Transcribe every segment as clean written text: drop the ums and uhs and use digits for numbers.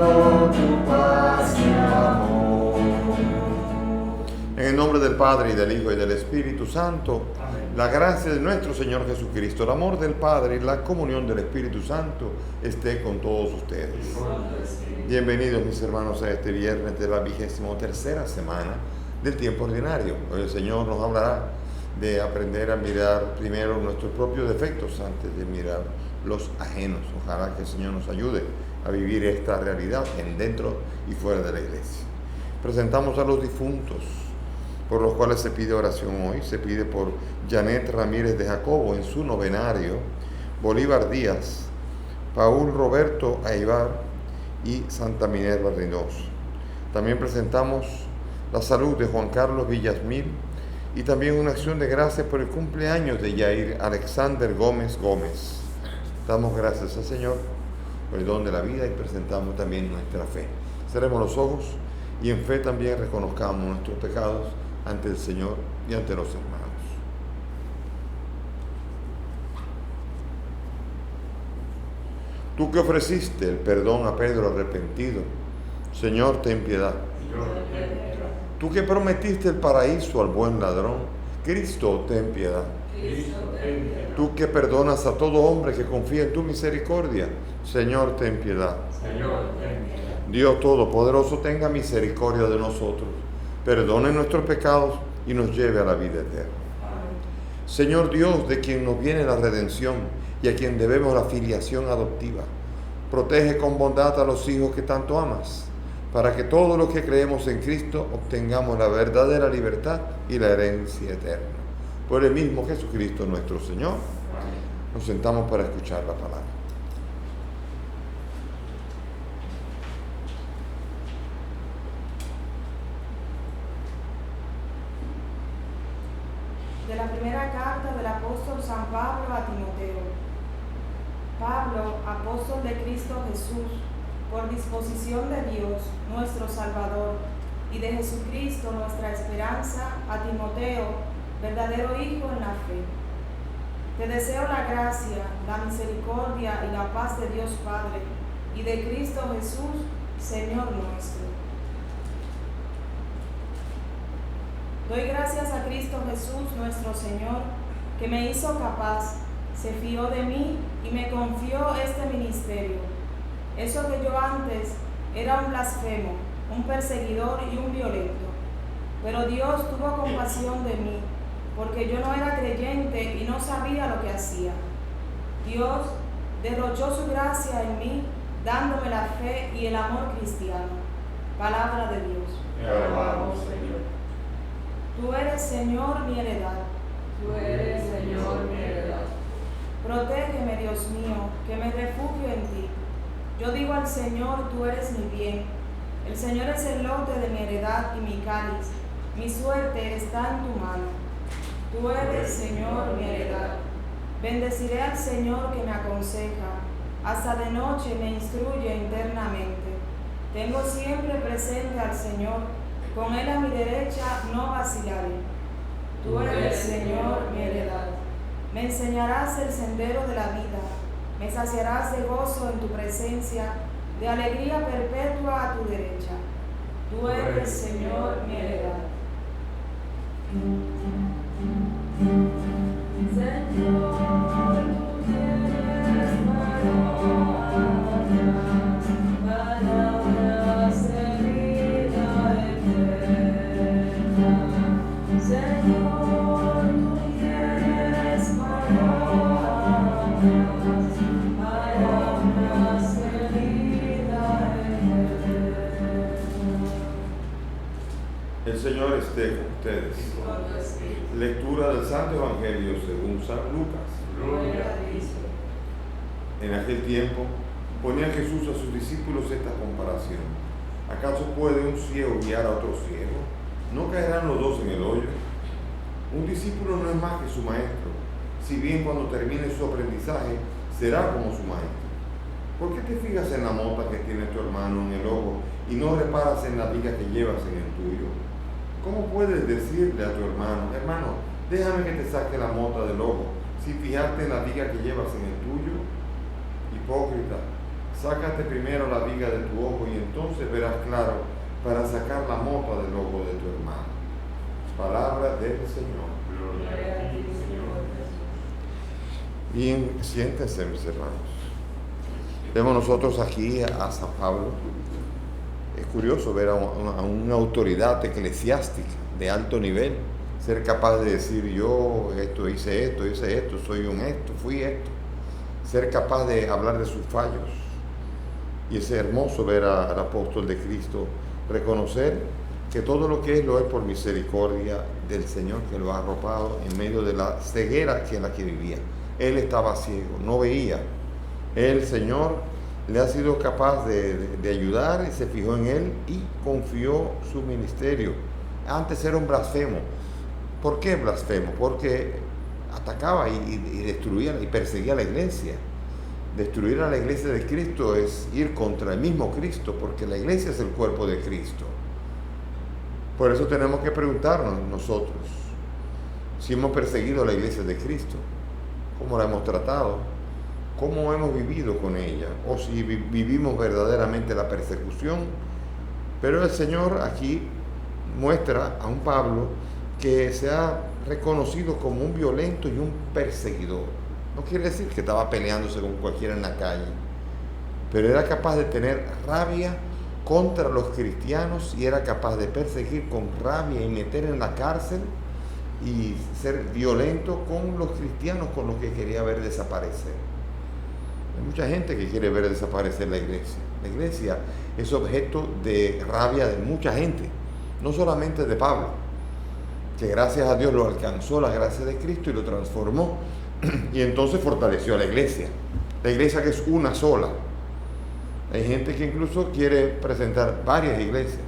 dando tu paz y amor. En el nombre del Padre, y del Hijo, y del Espíritu Santo. Amén. La gracia de nuestro Señor Jesucristo, el amor del Padre y la comunión del Espíritu Santo esté con todos ustedes. Bienvenidos, mis hermanos, a este viernes de la 23ª semana del tiempo ordinario. Hoy el Señor nos hablará de aprender a mirar primero nuestros propios defectos antes de mirar los ajenos. Ojalá que el Señor nos ayude a vivir esta realidad en dentro y fuera de la iglesia. Presentamos a los difuntos por los cuales se pide oración hoy. Se pide por Janet Ramírez de Jacobo en su novenario, Bolívar Díaz, Paul Roberto Aibar y Santa Minerva Reynoso. También presentamos la salud de Juan Carlos Villasmil y también una acción de gracias por el cumpleaños de Yair Alexander Gómez Gómez. Damos gracias al Señor por el don de la vida y presentamos también nuestra fe. Cerremos los ojos y en fe también reconozcamos nuestros pecados ante el Señor y ante los hermanos. Tú que ofreciste el perdón a Pedro arrepentido, Señor, ten piedad. Tú que prometiste el paraíso al buen ladrón, Cristo, ten piedad. Tú que perdonas a todo hombre que confía en tu misericordia, Señor, ten piedad. Dios Todopoderoso, tenga misericordia de nosotros, perdone nuestros pecados y nos lleve a la vida eterna. Señor Dios, de quien nos viene la redención y a quien debemos la filiación adoptiva, protege con bondad a los hijos que tanto amas, para que todos los que creemos en Cristo obtengamos la verdadera libertad y la herencia eterna. Por el mismo Jesucristo nuestro Señor. Nos sentamos para escuchar la palabra. De la primera carta del apóstol San Pablo a Timoteo. Pablo, apóstol de Cristo Jesús, por disposición de Dios, nuestro Salvador, y de Jesucristo, nuestra esperanza, a Timoteo, verdadero hijo en la fe. Te deseo la gracia, la misericordia y la paz de Dios Padre, y de Cristo Jesús, Señor nuestro. Doy gracias a Cristo Jesús, nuestro Señor, que me hizo capaz, se fió de mí y me confió este ministerio. Eso que yo antes era un blasfemo, un perseguidor y un violento. Pero Dios tuvo compasión de mí, porque yo no era creyente y no sabía lo que hacía. Dios derrochó su gracia en mí, dándome la fe y el amor cristiano. Palabra de Dios. Te alabamos, Señor. Tú eres, Señor, mi heredad. Tú eres, Señor, mi heredad. Protégeme, Dios mío, que me refugio en ti. Yo digo al Señor, tú eres mi bien. El Señor es el lote de mi heredad y mi cáliz. Mi suerte está en tu mano. Tú eres, Señor, mi heredad. Bendeciré al Señor que me aconseja. Hasta de noche me instruye internamente. Tengo siempre presente al Señor. Con Él a mi derecha no vacilaré. Tú eres, Señor, mi heredad. Me enseñarás el sendero de la vida. Me saciarás de gozo en tu presencia, de alegría perpetua a tu derecha. Tú eres, Señor, mi heredad. Señor, tú tienes palabras de vida eterna. Señor, tú tienes palabras de vida eterna. El Señor esté con ustedes. Lectura del Santo Evangelio según San Lucas. Gloria a Cristo. En aquel tiempo ponía Jesús a sus discípulos esta comparación. ¿Acaso puede un ciego guiar a otro ciego? ¿No caerán los dos en el hoyo? Un discípulo no es más que su maestro, si bien cuando termine su aprendizaje será como su maestro. ¿Por qué te fijas en la mota que tiene tu hermano en el ojo y no reparas en la viga que llevas en el tuyo? ¿Cómo puedes decirle a tu hermano, hermano, déjame que te saque la mota del ojo, sin fijarte en la viga que llevas en el tuyo? Hipócrita, sácate primero la viga de tu ojo y entonces verás claro para sacar la mota del ojo de tu hermano. Palabra del Señor. Gloria a ti, Señor Jesús. Bien, siéntense, mis hermanos. Vemos nosotros aquí a San Pablo. Es curioso ver a una autoridad eclesiástica de alto nivel ser capaz de decir: yo hice esto, soy un esto, fui esto. Ser capaz de hablar de sus fallos. Y es hermoso ver al apóstol de Cristo reconocer que todo lo que es lo es por misericordia del Señor, que lo ha arropado en medio de la ceguera en la que vivía. Él estaba ciego, no veía. El Señor le ha sido capaz de ayudar y se fijó en él y confió su ministerio. Antes era un blasfemo. ¿Por qué blasfemo? Porque atacaba y destruía y perseguía a la iglesia. Destruir a la iglesia de Cristo es ir contra el mismo Cristo, porque la iglesia es el cuerpo de Cristo. Por eso tenemos que preguntarnos nosotros si hemos perseguido a la iglesia de Cristo, cómo la hemos tratado, cómo hemos vivido con ella, o si vivimos verdaderamente la persecución. Pero el Señor aquí muestra a un Pablo que se ha reconocido como un violento y un perseguidor. No quiere decir que estaba peleándose con cualquiera en la calle, pero era capaz de tener rabia contra los cristianos y era capaz de perseguir con rabia y meter en la cárcel y ser violento con los cristianos con los que quería ver desaparecer. Hay mucha gente que quiere ver desaparecer la iglesia. La iglesia es objeto de rabia de mucha gente, no solamente de Pablo, que gracias a Dios lo alcanzó la gracia de Cristo y lo transformó y entonces fortaleció a la iglesia que es una sola. Hay gente que incluso quiere presentar varias iglesias.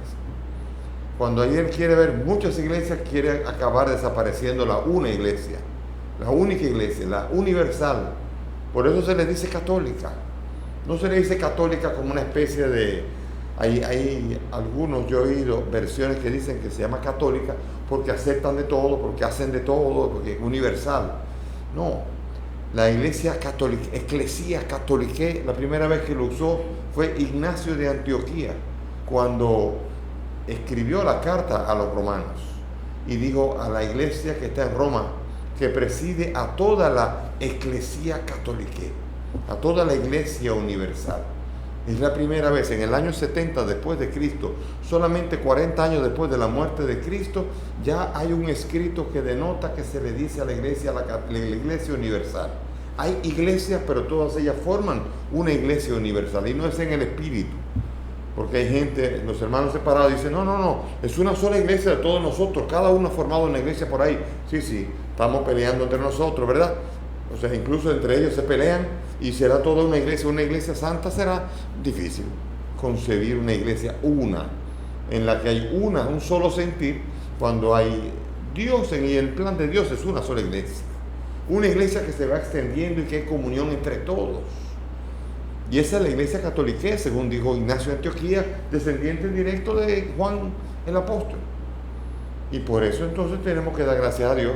Cuando él quiere ver muchas iglesias, quiere acabar desapareciendo la una iglesia, la única iglesia, la universal. Por eso se le dice católica. No se le dice católica como una especie de... Hay algunos, yo he oído versiones que dicen que se llama católica porque aceptan de todo, porque hacen de todo, porque es universal. No, la iglesia católica, Ecclesia Catholicae, la primera vez que lo usó fue Ignacio de Antioquía, cuando escribió la carta a los romanos y dijo a la iglesia que está en Roma, que preside a toda la Ecclesia Catholicae, a toda la iglesia universal. Es la primera vez en el año 70 después de Cristo, solamente 40 años después de la muerte de Cristo, ya hay un escrito que denota que se le dice a la iglesia, la iglesia universal. Hay iglesias, pero todas ellas forman una iglesia universal y no es en el espíritu. Porque hay gente, los hermanos separados dicen, no, es una sola iglesia de todos nosotros, cada uno ha formado una iglesia por ahí. Sí, estamos peleando entre nosotros, ¿verdad? O sea, incluso entre ellos se pelean y será toda una iglesia santa. Será difícil concebir una iglesia una, en la que hay un solo sentir, cuando hay Dios y el plan de Dios es una sola iglesia. Una iglesia que se va extendiendo y que hay comunión entre todos. Y esa es la iglesia católica, según dijo Ignacio de Antioquía, descendiente directo de Juan el apóstol. Y por eso entonces tenemos que dar gracias a Dios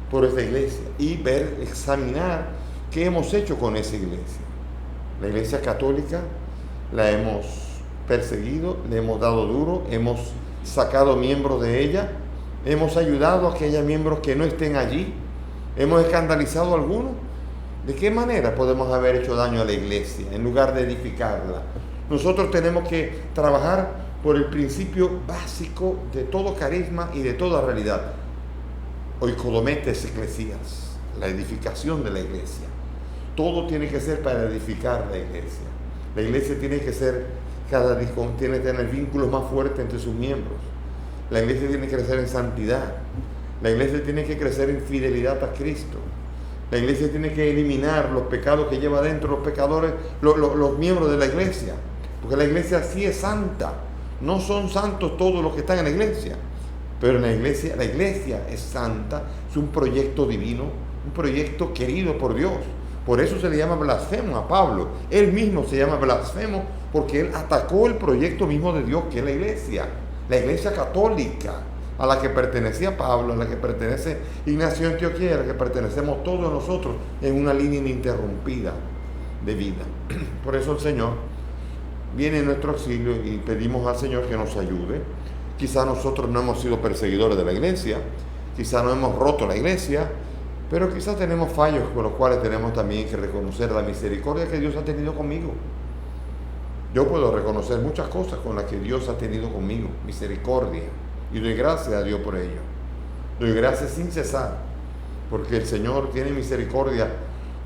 por esta iglesia y examinar qué hemos hecho con esa iglesia. La iglesia católica la hemos perseguido, le hemos dado duro, hemos sacado miembros de ella, hemos ayudado a que haya miembros que no estén allí, hemos escandalizado a algunos. ¿De qué manera podemos haber hecho daño a la iglesia en lugar de edificarla? Nosotros tenemos que trabajar por el principio básico de todo carisma y de toda realidad. Oikodometes eclesias, la edificación de la iglesia. Todo tiene que ser para edificar la iglesia. La iglesia tiene que ser, tiene que tener vínculos más fuertes entre sus miembros. La iglesia tiene que crecer en santidad. La iglesia tiene que crecer en fidelidad a Cristo. La iglesia tiene que eliminar los pecados que lleva adentro los pecadores, los miembros de la iglesia. Porque la iglesia sí es santa. No son santos todos los que están en la iglesia. Pero la iglesia es santa, es un proyecto divino, un proyecto querido por Dios. Por eso se le llama blasfemo a Pablo. Él mismo se llama blasfemo porque él atacó el proyecto mismo de Dios, que es la iglesia católica, a la que pertenecía Pablo, a la que pertenece Ignacio de Antioquía, a la que pertenecemos todos nosotros en una línea ininterrumpida de vida. Por eso el Señor viene en nuestro auxilio y pedimos al Señor que nos ayude. Quizá nosotros no hemos sido perseguidores de la iglesia, quizá no hemos roto la iglesia, pero quizá tenemos fallos con los cuales tenemos también que reconocer la misericordia que Dios ha tenido conmigo. Yo puedo reconocer muchas cosas con las que Dios ha tenido conmigo, misericordia, y doy gracias a Dios por ello. Doy gracias sin cesar, porque el Señor tiene misericordia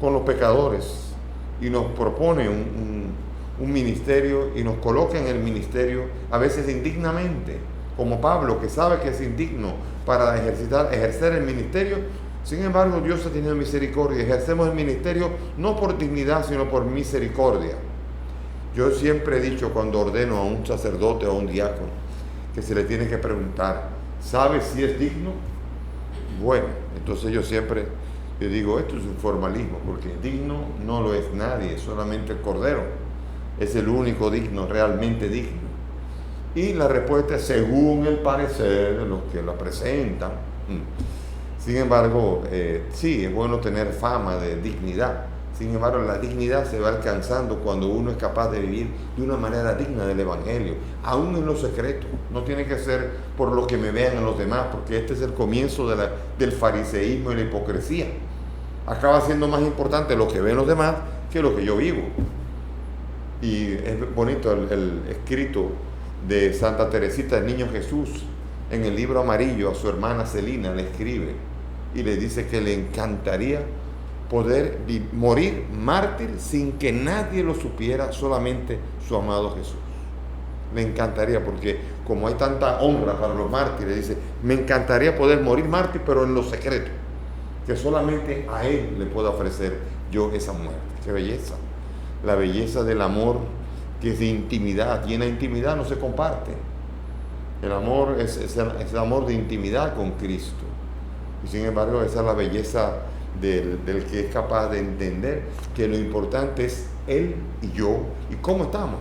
con los pecadores y nos propone un ministerio y nos coloca en el ministerio a veces indignamente, como Pablo, que sabe que es indigno para ejercer el ministerio. Sin embargo, Dios ha tenido misericordia. Ejercemos el ministerio no por dignidad, sino por misericordia. Yo siempre he dicho, cuando ordeno a un sacerdote o a un diácono, que se le tiene que preguntar, ¿sabe si es digno? Bueno, entonces yo digo, esto es un formalismo, porque digno no lo es nadie, solamente el Cordero es el único digno, realmente digno. Y la respuesta es según el parecer de los que la presentan. Sin embargo, sí, es bueno tener fama de dignidad. Sin embargo, la dignidad se va alcanzando cuando uno es capaz de vivir de una manera digna del Evangelio, aún en lo secreto. No tiene que ser por lo que me vean en los demás, porque este es el comienzo del fariseísmo y la hipocresía. Acaba siendo más importante lo que ven los demás que lo que yo vivo. Y es bonito el escrito de Santa Teresita del Niño Jesús en el libro amarillo. A su hermana Celina le escribe y le dice que le encantaría poder morir mártir sin que nadie lo supiera, solamente su amado Jesús. Me encantaría, porque como hay tanta honra para los mártires, dice, me encantaría poder morir mártir, pero en lo secreto, que solamente a Él le pueda ofrecer yo esa muerte. ¡Qué belleza! La belleza del amor, que es de intimidad, y en la intimidad no se comparte. El amor es el amor de intimidad con Cristo. Y sin embargo, esa es la belleza del que es capaz de entender que lo importante es Él y yo y cómo estamos.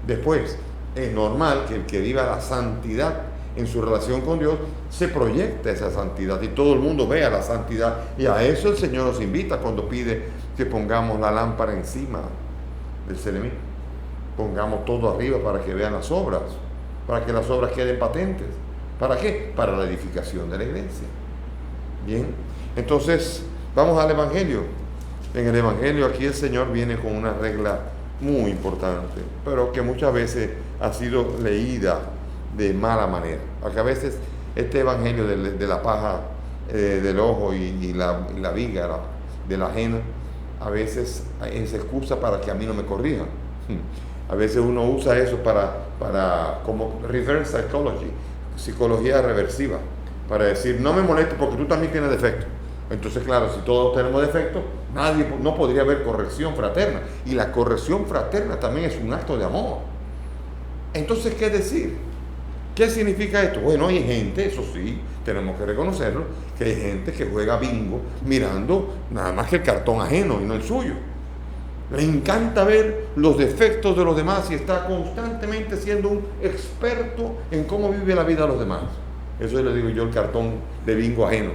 Después, es normal que el que viva la santidad en su relación con Dios se proyecte esa santidad y todo el mundo vea la santidad, y a eso el Señor nos invita cuando pide que pongamos la lámpara encima del celemín, pongamos todo arriba para que vean las obras, para que las obras queden patentes. ¿Para qué? Para la edificación de la iglesia. Bien, entonces vamos al Evangelio. En el Evangelio aquí el Señor viene con una regla muy importante, pero que muchas veces ha sido leída de mala manera. Porque a veces este Evangelio de la paja del ojo y la viga de la ajena, a veces es excusa para que a mí no me corrijan. A veces uno usa eso para como reverse psychology, psicología reversiva, para decir, no me moleste porque tú también tienes defectos. Entonces, claro, si todos tenemos defectos, no podría haber corrección fraterna. Y la corrección fraterna también es un acto de amor. Entonces, ¿qué decir? ¿Qué significa esto? Bueno, hay gente, eso sí, tenemos que reconocerlo, que hay gente que juega bingo mirando nada más que el cartón ajeno y no el suyo. Le encanta ver los defectos de los demás y está constantemente siendo un experto en cómo vive la vida de los demás. Eso le digo yo, el cartón de bingo ajeno.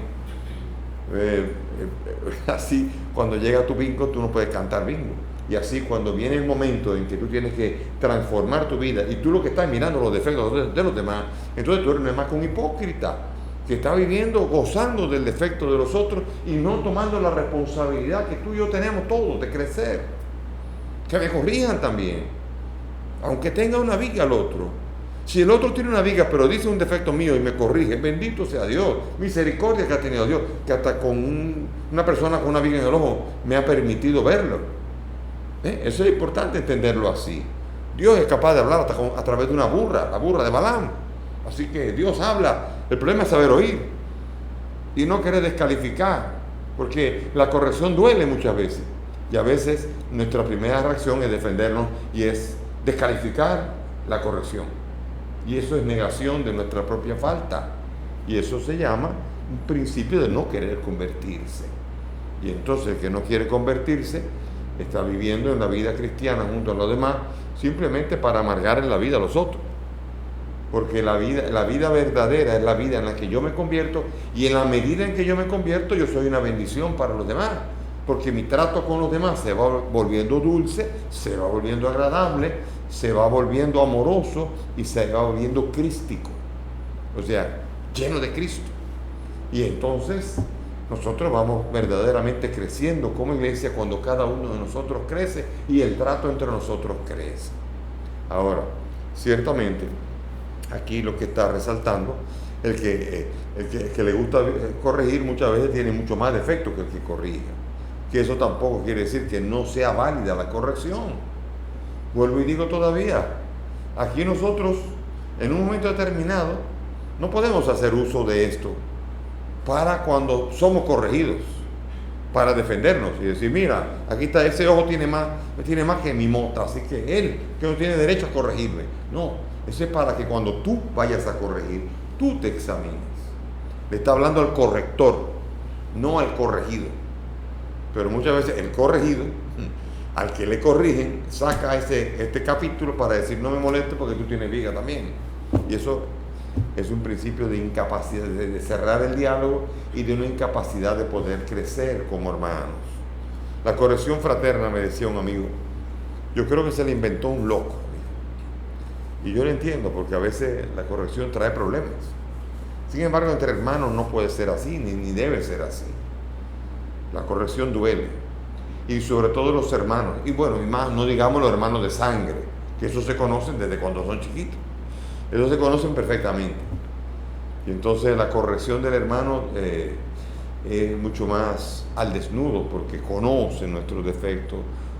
Así, cuando llega tu bingo, tú no puedes cantar bingo. Y así, cuando viene el momento en que tú tienes que transformar tu vida y tú lo que estás mirando los defectos de los demás, entonces tú eres más que un hipócrita que está viviendo, gozando del defecto de los otros y no tomando la responsabilidad que tú y yo tenemos todos de crecer. Que me corrijan también, aunque tenga una viga al otro. Si el otro tiene una viga pero dice un defecto mío y me corrige, bendito sea Dios, misericordia que ha tenido Dios, que hasta con una persona con una viga en el ojo me ha permitido verlo. Eso es importante entenderlo así. Dios es capaz de hablar hasta a través de una burra, la burra de Balaam. Así que Dios habla, el problema es saber oír y no querer descalificar, porque la corrección duele muchas veces. Y a veces nuestra primera reacción es defendernos y es descalificar la corrección. Y eso es negación de nuestra propia falta. Y eso se llama un principio de no querer convertirse. Y entonces el que no quiere convertirse está viviendo en la vida cristiana junto a los demás simplemente para amargar en la vida a los otros. Porque la vida verdadera es la vida en la que yo me convierto, y en la medida en que yo me convierto yo soy una bendición para los demás. Porque mi trato con los demás se va volviendo dulce, se va volviendo agradable, se va volviendo amoroso y se va volviendo crístico, o sea, lleno de Cristo. Y entonces nosotros vamos verdaderamente creciendo como iglesia cuando cada uno de nosotros crece y el trato entre nosotros crece. Ahora, ciertamente, aquí lo que está resaltando, el que le gusta corregir muchas veces tiene mucho más defecto que el que corrige. Que eso tampoco quiere decir que no sea válida la corrección. Vuelvo y digo todavía, aquí nosotros en un momento determinado no podemos hacer uso de esto para cuando somos corregidos, para defendernos y decir, mira, aquí está, ese ojo tiene más que mi mota, así que él que no tiene derecho a corregirme. No, eso es para que cuando tú vayas a corregir, tú te examines. Le está hablando al corrector, no al corregido. Pero muchas veces el corregido, al que le corrigen, saca este capítulo para decir, no me moleste porque tú tienes viga también. Y eso es un principio de incapacidad, de cerrar el diálogo y de una incapacidad de poder crecer como hermanos. La corrección fraterna, me decía un amigo, yo creo que se la inventó un loco. Y yo lo entiendo, porque a veces la corrección trae problemas. Sin embargo, entre hermanos no puede ser así, ni debe ser así. La corrección duele. Y sobre todo los hermanos, y bueno, y más, no digamos los hermanos de sangre, que esos se conocen desde cuando son chiquitos. Ellos se conocen perfectamente. Y entonces la corrección del hermano es mucho más al desnudo, porque conoce nuestros defectos,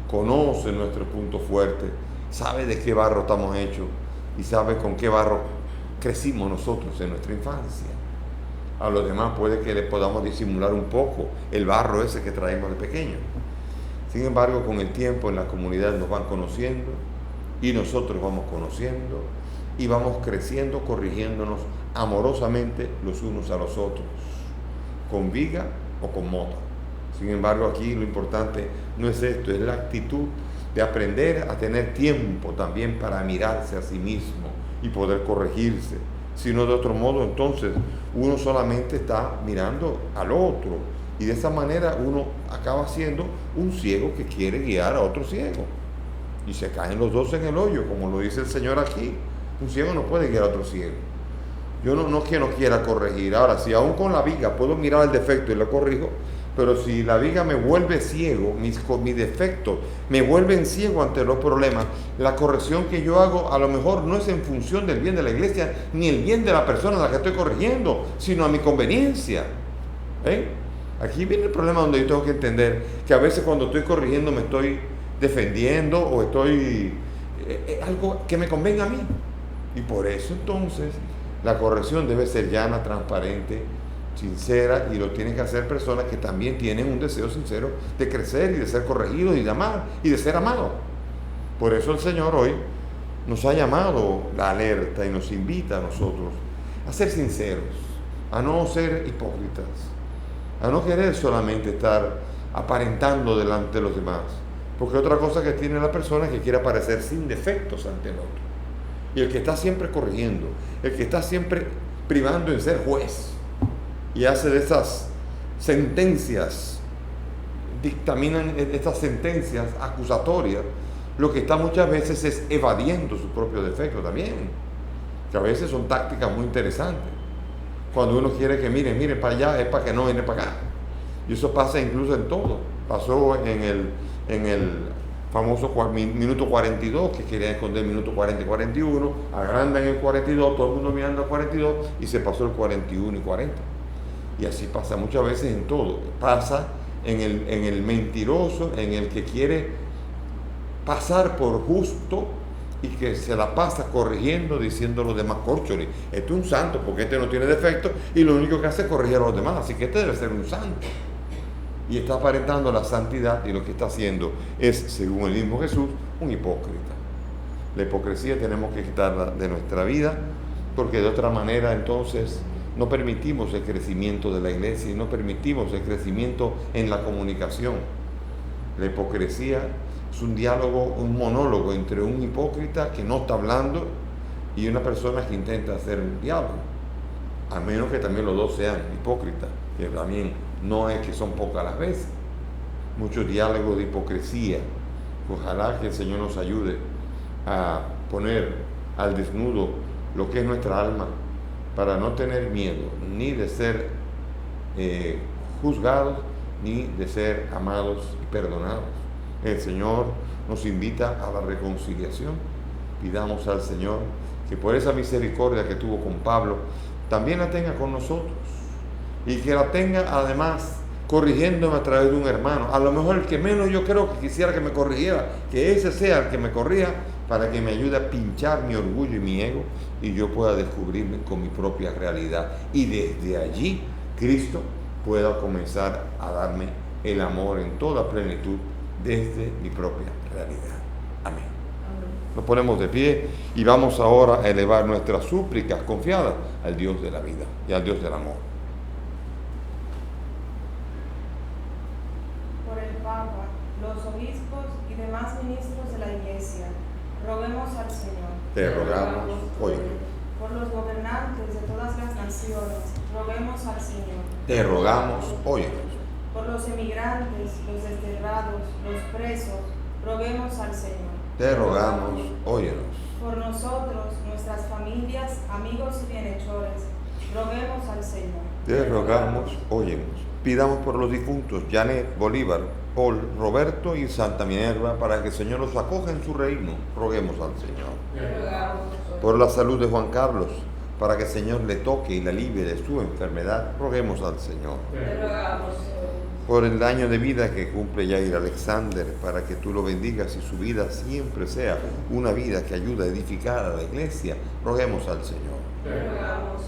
conoce nuestros puntos fuertes, sabe de qué barro estamos hechos y sabe con qué barro crecimos nosotros en nuestra infancia. A los demás puede que le podamos disimular un poco el barro ese que traemos de pequeño. Sin embargo, con el tiempo en la comunidad nos van conociendo y nosotros vamos conociendo y vamos creciendo, corrigiéndonos amorosamente los unos a los otros, con viga o con mota. Sin embargo, aquí lo importante no es esto, es la actitud de aprender a tener tiempo también para mirarse a sí mismo y poder corregirse. Si no, de otro modo, entonces uno solamente está mirando al otro y de esa manera uno acaba siendo un ciego que quiere guiar a otro ciego y se caen los dos en el hoyo, como lo dice el Señor aquí. Un ciego no puede guiar a otro ciego. Yo no es que no quiera corregir. Ahora, si aún con la viga puedo mirar el defecto y lo corrijo, pero si la viga me vuelve ciego, mis defectos me vuelven ciego ante los problemas, la corrección que yo hago a lo mejor no es en función del bien de la iglesia, ni el bien de la persona a la que estoy corrigiendo, sino a mi conveniencia. Aquí viene el problema donde yo tengo que entender que a veces cuando estoy corrigiendo me estoy defendiendo o estoy... algo que me convenga a mí. Y por eso entonces la corrección debe ser llana, transparente, sincera, y lo tienen que hacer personas que también tienen un deseo sincero de crecer y de ser corregidos y de amar y de ser amados. Por eso el Señor hoy nos ha llamado la alerta y nos invita a nosotros a ser sinceros, a no ser hipócritas, a no querer solamente estar aparentando delante de los demás, porque otra cosa que tiene la persona es que quiere aparecer sin defectos ante el otro. Y el que está siempre corrigiendo, el que está siempre privando en ser juez y hace de esas sentencias, dictaminan estas sentencias acusatorias, lo que está muchas veces es evadiendo su propio defecto también, que a veces son tácticas muy interesantes. Cuando uno quiere que miren para allá, es para que no viene para acá. Y eso pasa incluso en todo. Pasó en el famoso minuto 42, que quería esconder el minuto 40 y 41, agrandan el 42, todo el mundo mirando al 42, y se pasó el 41 y 40. Y así pasa muchas veces en todo. Pasa en el mentiroso, en el que quiere pasar por justo y que se la pasa corrigiendo, diciendo a los demás, córchole, este es un santo porque este no tiene defecto y lo único que hace es corregir a los demás, así que este debe ser un santo. Y está aparentando la santidad y lo que está haciendo es, según el mismo Jesús, un hipócrita. La hipocresía tenemos que quitarla de nuestra vida, porque de otra manera entonces no permitimos el crecimiento de la iglesia y no permitimos el crecimiento en la comunicación. La hipocresía es un diálogo, un monólogo entre un hipócrita que no está hablando y una persona que intenta hacer un diálogo, a menos que también los dos sean hipócritas, que también no es que son pocas las veces. Muchos diálogos de hipocresía. Ojalá que el Señor nos ayude a poner al desnudo lo que es nuestra alma, para no tener miedo ni de ser juzgados, ni de ser amados y perdonados. El Señor nos invita a la reconciliación. Pidamos al Señor que por esa misericordia que tuvo con Pablo, también la tenga con nosotros, y que la tenga además corrigiéndome a través de un hermano. A lo mejor el que menos yo creo que quisiera que me corrigiera, que ese sea el que me corrija, para que me ayude a pinchar mi orgullo y mi ego, y yo pueda descubrirme con mi propia realidad, y desde allí Cristo pueda comenzar a darme el amor en toda plenitud desde mi propia realidad. Amén. Nos ponemos de pie y vamos ahora a elevar nuestras súplicas confiadas al Dios de la vida y al Dios del amor. Por el Papa, los obispos y demás ministros de la Iglesia, roguemos al Señor. Te rogamos, oye. Por los gobernantes de todas las naciones, roguemos al Señor. Te rogamos, óyenos. Por los emigrantes, los desterrados, los presos, roguemos al Señor. Te rogamos, óyenos. Por nosotros, nuestras familias, amigos y bienhechores, roguemos al Señor. Te rogamos, óyenos. Pidamos por los difuntos Janet, Bolívar, Paul, Roberto y Santa Minerva, para que el Señor los acoja en su reino. Roguemos al Señor. Te rogamos. Por la salud de Juan Carlos, para que el Señor le toque y la alivie de su enfermedad. Roguemos al Señor. Te rogamos. Por el año de vida que cumple Jair Alexander, para que tú lo bendigas y su vida siempre sea una vida que ayuda a edificar a la iglesia. Roguemos al Señor. Te rogamos.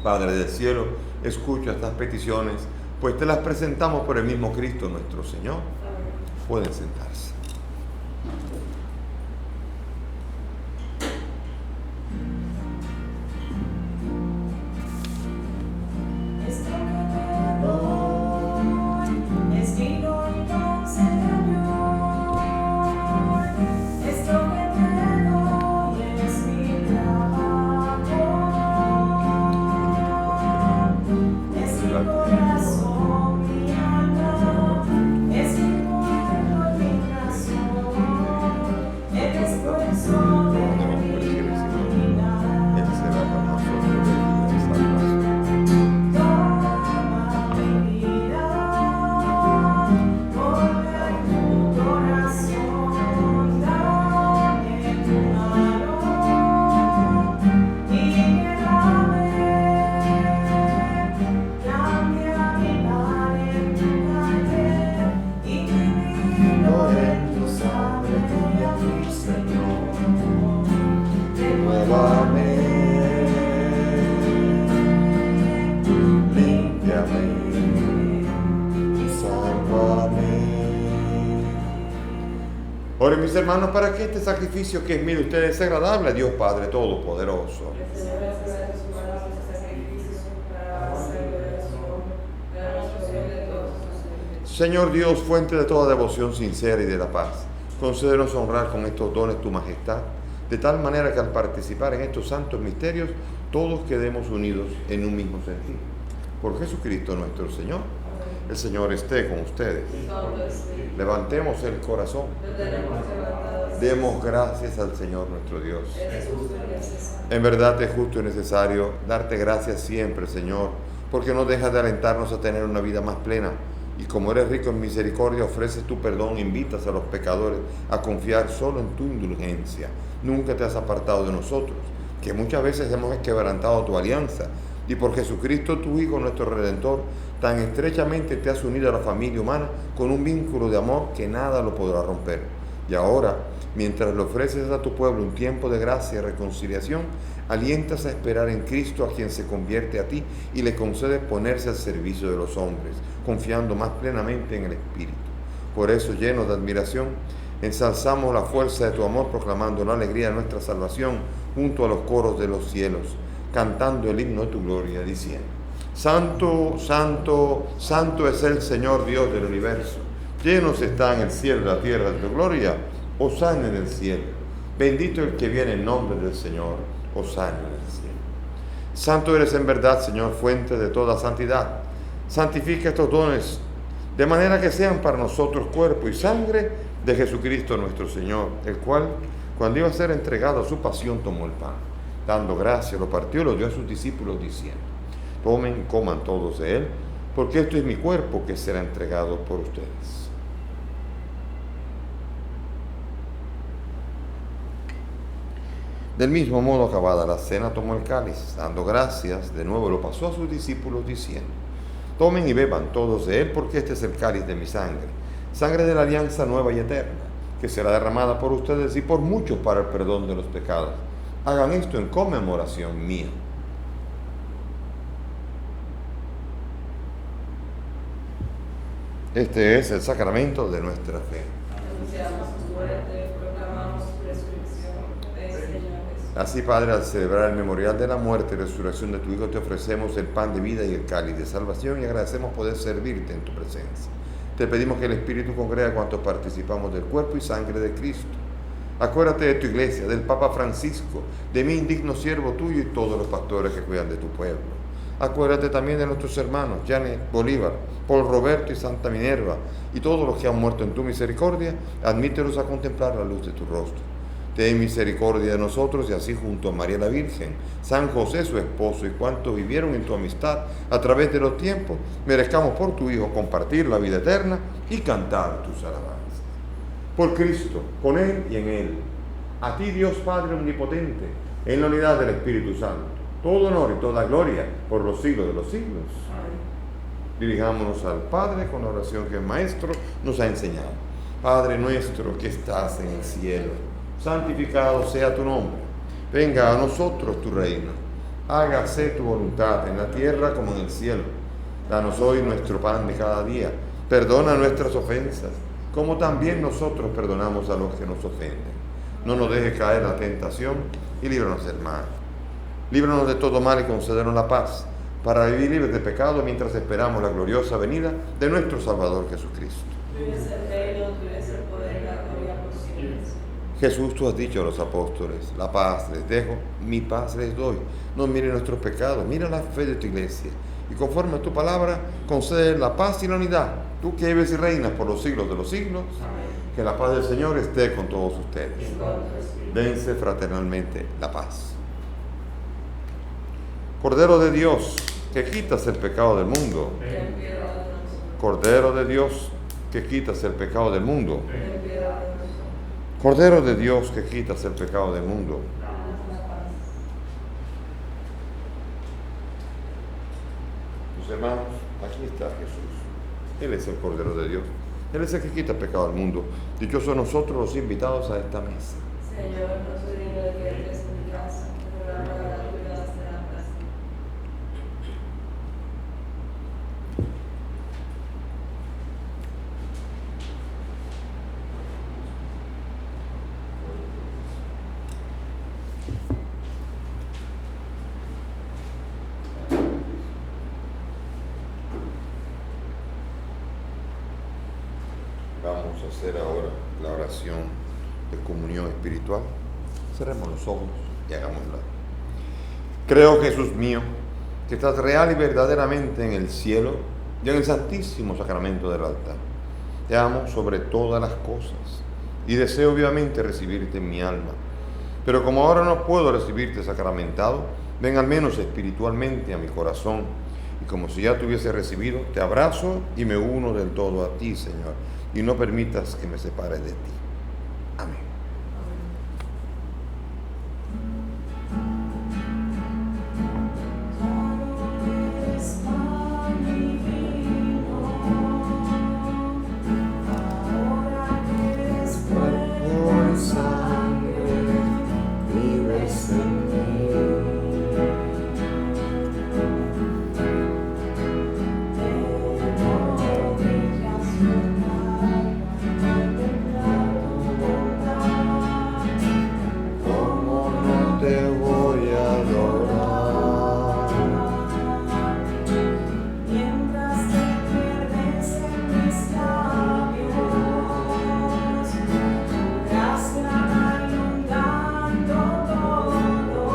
Padre del cielo, escucha estas peticiones, pues te las presentamos por el mismo Cristo nuestro Señor. Pueden sentarse. Oren mis hermanos para que este sacrificio que es mío de ustedes sea agradable a Dios Padre Todopoderoso. Señor Dios, fuente de toda devoción sincera y de la paz, concédenos honrar con estos dones tu majestad, de tal manera que al participar en estos santos misterios, todos quedemos unidos en un mismo sentido. Por Jesucristo nuestro Señor. El Señor esté con ustedes. Levantemos el corazón. Demos gracias al Señor nuestro Dios. En verdad es justo y necesario darte gracias siempre, Señor, porque no dejas de alentarnos a tener una vida más plena. Y como eres rico en misericordia, ofreces tu perdón, invitas a los pecadores a confiar solo en tu indulgencia. Nunca te has apartado de nosotros, que muchas veces hemos quebrantado tu alianza. Y por Jesucristo, tu Hijo, nuestro Redentor, tan estrechamente te has unido a la familia humana con un vínculo de amor que nada lo podrá romper. Y ahora, mientras le ofreces a tu pueblo un tiempo de gracia y reconciliación, alientas a esperar en Cristo, a quien se convierte a ti, y le concedes ponerse al servicio de los hombres, confiando más plenamente en el Espíritu. Por eso, llenos de admiración, ensalzamos la fuerza de tu amor, proclamando la alegría de nuestra salvación junto a los coros de los cielos, cantando el himno de tu gloria, diciendo: Santo, santo, santo es el Señor Dios del universo. Llenos está en el cielo y la tierra de tu gloria. Hosana en el cielo. Bendito el que viene en nombre del Señor. Hosana en el cielo. Santo eres en verdad, Señor, fuente de toda santidad. Santifica estos dones, de manera que sean para nosotros cuerpo y sangre de Jesucristo nuestro Señor, el cual, Cuando iba a ser entregado a su pasión, tomó el pan. Dando gracias, lo partió y lo dio a sus discípulos, diciendo: tomen y coman todos de él, porque esto es mi cuerpo que será entregado por ustedes. Del mismo modo, acabada la cena, tomó el cáliz, dando gracias, de nuevo lo pasó a sus discípulos, diciendo: tomen y beban todos de él, porque este es el cáliz de mi sangre, sangre de la alianza nueva y eterna, que será derramada por ustedes y por muchos para el perdón de los pecados. Hagan esto en conmemoración mía. Este es el sacramento de nuestra fe. Anunciamos tu muerte, proclamamos tu resurrección. Ven, Señor Jesús. Así, Padre, al celebrar el memorial de la muerte y resurrección de tu Hijo, te ofrecemos el pan de vida y el cáliz de salvación y agradecemos poder servirte en tu presencia. Te pedimos que el Espíritu congregue a cuantos participamos del cuerpo y sangre de Cristo. Acuérdate de tu iglesia, del Papa Francisco, de mi indigno siervo tuyo y todos los pastores que cuidan de tu pueblo. Acuérdate también de nuestros hermanos, Janet Bolívar, Paul Roberto y Santa Minerva, y todos los que han muerto en tu misericordia, admítelos a contemplar la luz de tu rostro. Ten misericordia de nosotros y así junto a María la Virgen, San José su esposo y cuantos vivieron en tu amistad a través de los tiempos, merezcamos por tu Hijo compartir la vida eterna y cantar tus alabanzas. Por Cristo, con Él y en Él, a ti Dios Padre Omnipotente, en la unidad del Espíritu Santo, todo honor y toda gloria por los siglos de los siglos. Amén. Dirijámonos al Padre con la oración que el Maestro nos ha enseñado. Padre nuestro que estás en el cielo, santificado sea tu nombre. Venga a nosotros tu reino. Hágase tu voluntad en la tierra como en el cielo. Danos hoy nuestro pan de cada día. Perdona nuestras ofensas, como también nosotros perdonamos a los que nos ofenden. No nos dejes caer en la tentación y líbranos del mal. Líbranos de todo mal y concédenos la paz, para vivir libres de pecado mientras esperamos la gloriosa venida de nuestro Salvador Jesucristo. Tuyo es el reino, tuyo es el poder, la gloria por siempre. Jesús, tú has dicho a los apóstoles: la paz les dejo, mi paz les doy. No mire nuestros pecados, mira la fe de tu iglesia. Y conforme a tu palabra, concede la paz y la unidad. Tú que vives y reinas por los siglos de los siglos, Amén. que la paz del Señor esté con todos ustedes. Y con tu espíritu. Dense fraternalmente la paz. Cordero de Dios, que quitas el pecado del mundo. Ten piedad de nosotros. Cordero de Dios, que quitas el pecado del mundo. Ten piedad de nosotros. Cordero de Dios, que quitas el pecado del mundo. Danos la paz. Mis hermanos, aquí está Jesús. Él es el Cordero de Dios. Él es el que quita el pecado del mundo. Dichosos nosotros los invitados a esta mesa. Señor, no soy digno de que entres en mi casa, pero la palabra tuya bastará para siempre. Vamos a hacer ahora la oración de comunión espiritual. Cerremos los ojos y hagámosla. Creo, Jesús mío, que estás real y verdaderamente en el cielo y en el santísimo sacramento del altar. Te amo sobre todas las cosas y deseo vivamente recibirte en mi alma. Pero como ahora no puedo recibirte sacramentado, ven al menos espiritualmente a mi corazón. Y como si ya te hubiese recibido, te abrazo y me uno del todo a ti, Señor. Y no permitas que me separe de ti. Amén. Gracias, inundando todo.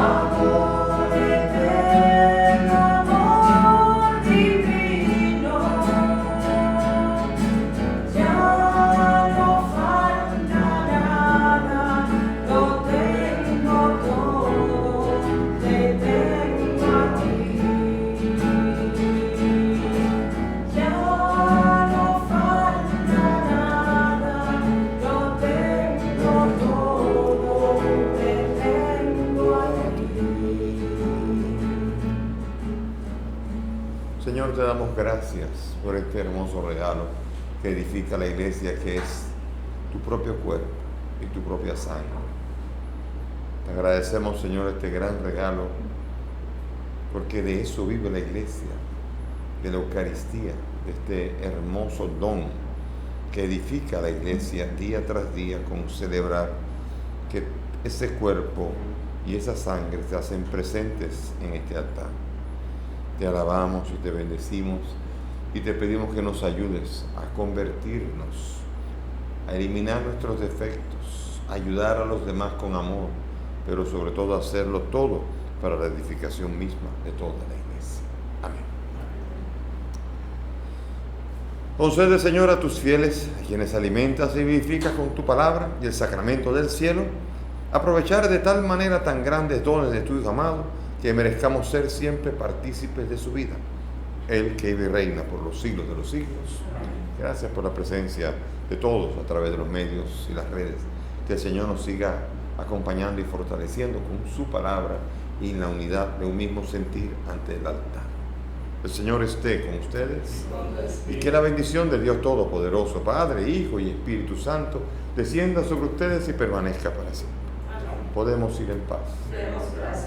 Amor eterno, amor divino, ya no falta nada, lo tengo todo, te tengo a ti. Ya no falta nada, lo tengo todo, te tengo a ti. Señor, te damos gracias por este hermoso regalo que edifica la iglesia, que es tu propio cuerpo y tu propia sangre. Te agradecemos, Señor, este gran regalo, porque de eso vive la iglesia, de la Eucaristía, de este hermoso don que edifica la iglesia día tras día con celebrar que ese cuerpo y esa sangre se hacen presentes en este altar. Te alabamos y te bendecimos y te pedimos que nos ayudes a convertirnos, a eliminar nuestros defectos, a ayudar a los demás con amor, pero sobre todo a hacerlo todo para la edificación misma de toda la iglesia. Amén. Concede, Señor, a tus fieles, a quienes alimentas y vivificas con tu palabra y el sacramento del cielo, aprovechar de tal manera tan grandes dones de tu Hijo amado, que merezcamos ser siempre partícipes de su vida. Él que vive y reina por los siglos de los siglos. Gracias por la presencia de todos a través de los medios y las redes. Que el Señor nos siga acompañando y fortaleciendo con su palabra y en la unidad de un mismo sentir ante el altar. El Señor esté con ustedes y que la bendición de Dios Todopoderoso, Padre, Hijo y Espíritu Santo, descienda sobre ustedes y permanezca para siempre. Podemos ir en paz. Demos gracias.